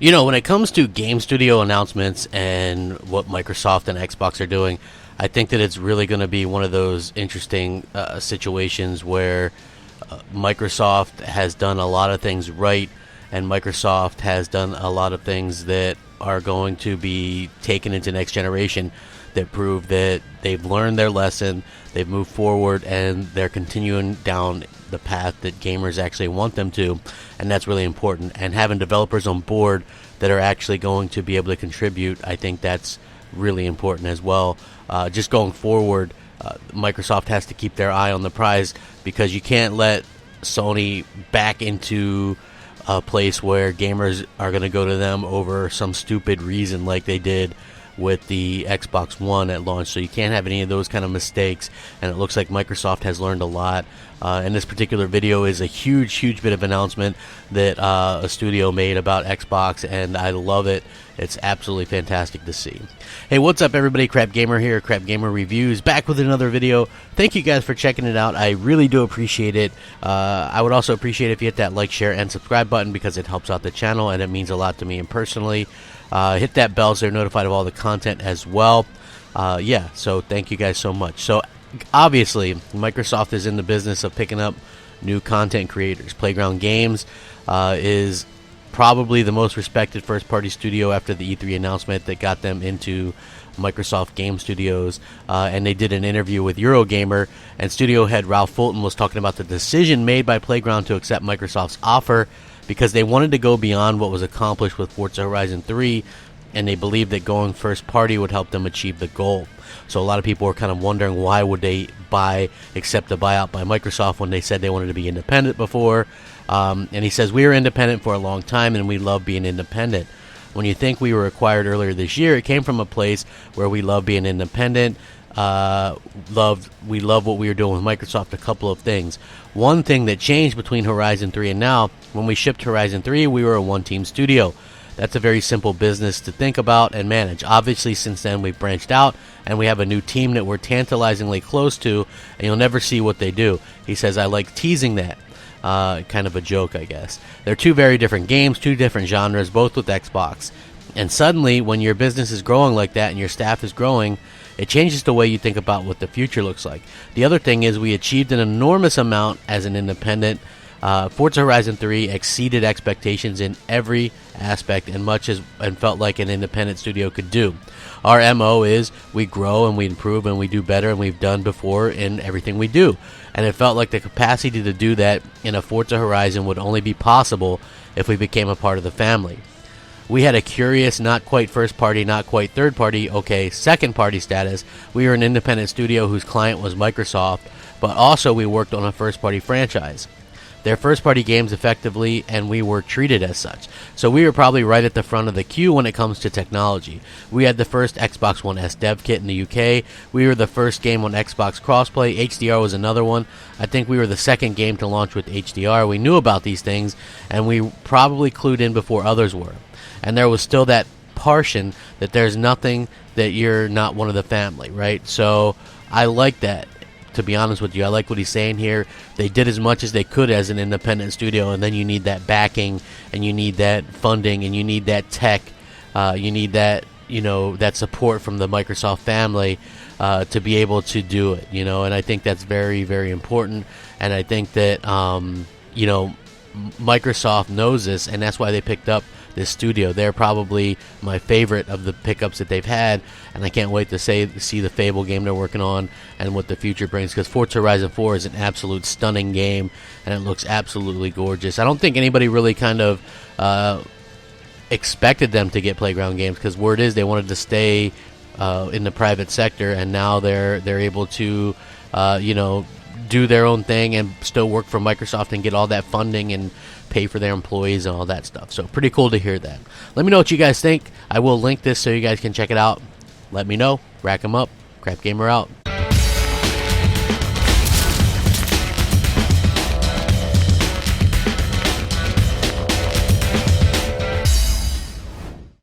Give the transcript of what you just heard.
You know, when it comes to game studio announcements and what Microsoft and Xbox are doing, I think that it's really going to be one of those interesting situations where Microsoft has done a lot of things right, and Microsoft has done a lot of things that are going to be taken into next generation that prove that they've learned their lesson, they've moved forward, and they're continuing down the path that gamers actually want them to, and that's really important. And having developers on board that are actually going to be able to contribute, I think that's really important as well. Just going forward, Microsoft has to keep their eye on the prize, because you can't let Sony back into a place where gamers are going to go to them over some stupid reason like they did with the Xbox One at launch. So you can't have any of those kind of mistakes, and it looks like Microsoft has learned a lot. And this particular video is a huge bit of announcement that a studio made about Xbox, and I love it. It's absolutely fantastic to see. Hey, what's up everybody? Crapgamer here, Crapgamer Reviews, back with another video. Thank you guys for checking it out. I really do appreciate it. I would also appreciate if you hit that like, share, and subscribe button, because it helps out the channel and it means a lot to me and personally. Hit that bell so you're notified of all the content as well. Yeah, so thank you guys so much. So obviously, Microsoft is in the business of picking up new content creators. Playground Games is probably the most respected first-party studio after the E3 announcement that got them into Microsoft Game Studios, and they did an interview with Eurogamer, and studio head Ralph Fulton was talking about the decision made by Playground to accept Microsoft's offer because they wanted to go beyond what was accomplished with Forza Horizon 3, and they believed that going first party would help them achieve the goal. So a lot of people were kind of wondering, why would they accept a buyout by Microsoft when they said they wanted to be independent before. And he says, we were independent for a long time and we love being independent. When you think we were acquired earlier this year, it came from a place where we love being independent. We love what we were doing with Microsoft. A couple of things. One thing that changed between Horizon 3 and now, when we shipped Horizon 3, we were a one-team studio. That's a very simple business to think about and manage. Obviously, since then, we've branched out, and we have a new team that we're tantalizingly close to, and you'll never see what they do. He says, I like teasing that. Kind of a joke, I guess. They're two very different games, two different genres, both with Xbox. And suddenly, when your business is growing like that and your staff is growing, it changes the way you think about what the future looks like. The other thing is we achieved an enormous amount as an independent. Forza Horizon 3 exceeded expectations in every aspect and felt like an independent studio could do. Our MO is we grow and we improve and we do better, and we've done before in everything we do. And it felt like the capacity to do that in a Forza Horizon would only be possible if we became a part of the family. We had a curious, not quite first party, not quite third party, okay, second party status. We were an independent studio whose client was Microsoft, but also we worked on a first party franchise. Their first-party games effectively, and we were treated as such. So we were probably right at the front of the queue when it comes to technology. We had the first Xbox One S dev kit in the UK. We were the first game on Xbox crossplay. HDR was another one. I think we were the second game to launch with HDR. We knew about these things, and we probably clued in before others were. And there was still that portion that there's nothing that you're not one of the family, right? So I like that. To be honest with you, I like what he's saying here. They did as much as they could as an independent studio, and then you need that backing, and you need that funding, and you need that tech, you need that, that support from the Microsoft family to be able to do it, and I think that's very, very important, and I think that, Microsoft knows this, and that's why they picked up this studio. They're probably my favorite of the pickups that they've had, and I can't wait to see the Fable game they're working on and what the future brings, because Forza Horizon 4 is an absolute stunning game, and it looks absolutely gorgeous. I don't think anybody really kind of expected them to get Playground Games, because word is they wanted to stay in the private sector, and now they're able to do their own thing and still work for Microsoft and get all that funding and pay for their employees and all that stuff. So pretty cool to hear that. Let me know what you guys think. I will link this so you guys can check it out. Let me know. Rack 'em up. Crapgamer out.